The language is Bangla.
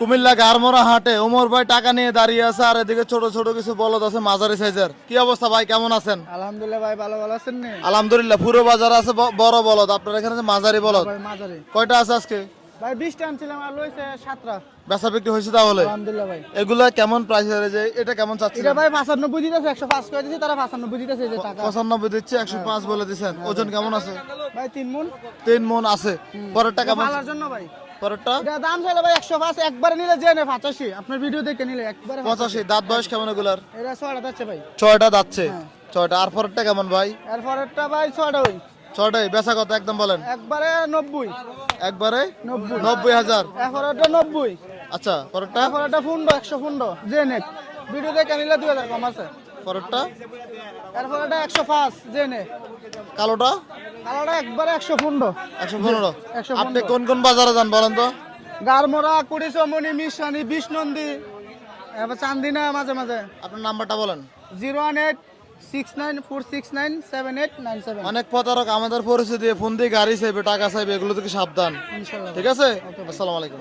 কুমিল্লা গারমোরা হাটে ওমর ভাই টাকা নিয়ে দাঁড়িয়ে আছে, আর এদিকে ছোট ছোট কিছু বলদ আছে মাঝারি সাইজের। কি অবস্থা ভাই, কেমন আছেন? আলহামদুলিল্লাহ ভাই, ভালো ভালো আছেন নি? আলহামদুলিল্লাহ। পুরো বাজার আছে বড় বলদ, আপনার এখানে যে মাঝারি বলদ ভাই মাঝারি কয়টা আছে আজকে? ভাই 20টা আনছিলাম আর লইছে 7টা। বেচা বিক্রি হয়েছে তাহলে? আলহামদুলিল্লাহ ভাই। এগুলা কেমন প্রাইস, যে এটা কেমন চাচ্ছেন? এটা ভাই 95 দিতেছে, 105 করে দিছি, তারা 95 দিতেছে এই যে টাকা। 95 দিচ্ছে, 105 বলে দিচ্ছেন। ওজন কেমন আছে? ভাই 3 মণ। 3 মন আছে। পরেরটা কেমন? মালার জন্য ভাই। পরেরটা এটা দাম চাইলে ভাই 105, একবারে নিলে জেনে 85। আপনার ভিডিও দেখে নিলে একবারে 85। দাঁত বয়স কেমন এগুলার? এটা 6টা যাচ্ছে ভাই। 6টা দাঁতছে। হ্যাঁ। 6টা। আর পরেরটা কেমন ভাই? এরপরেরটা ভাই 6টা ওই 6টাই। বেচা কত একদম বলেন? একবারে 90। একবারে 90। 90,000। এরপরেরটা 90। আচ্ছা, পরেরটা? এরপরেরটা ফুন্ডো 100 ফুন্ডো জেনে ভিডিও দেখে নিলে 2000 কম আছে। পরেরটা? এরপরেরটা 105 জেনে। কালোটা? কালোটা একবারে 100 ফুন্ডো। 115। 115। আপনি কোন কোন বাজারে যান বলেন তো? গারমোরা, কুড়িচমনি, মিশানি, বিষ্ণন্দী, এবার চান্দিনা মাঝে মাঝে। আপনার নাম্বারটা বলেন। 0186946978997। অনেক প্রতারক আমাদের পরিচয় দিয়ে ফোন দিয়ে গাড়ি চাইবে, টাকা চাইবে, এগুলো থেকে সাবধান। ইনশাআল্লাহ। ঠিক আছে? ওকে ভাই। আসসালামু আলাইকুম।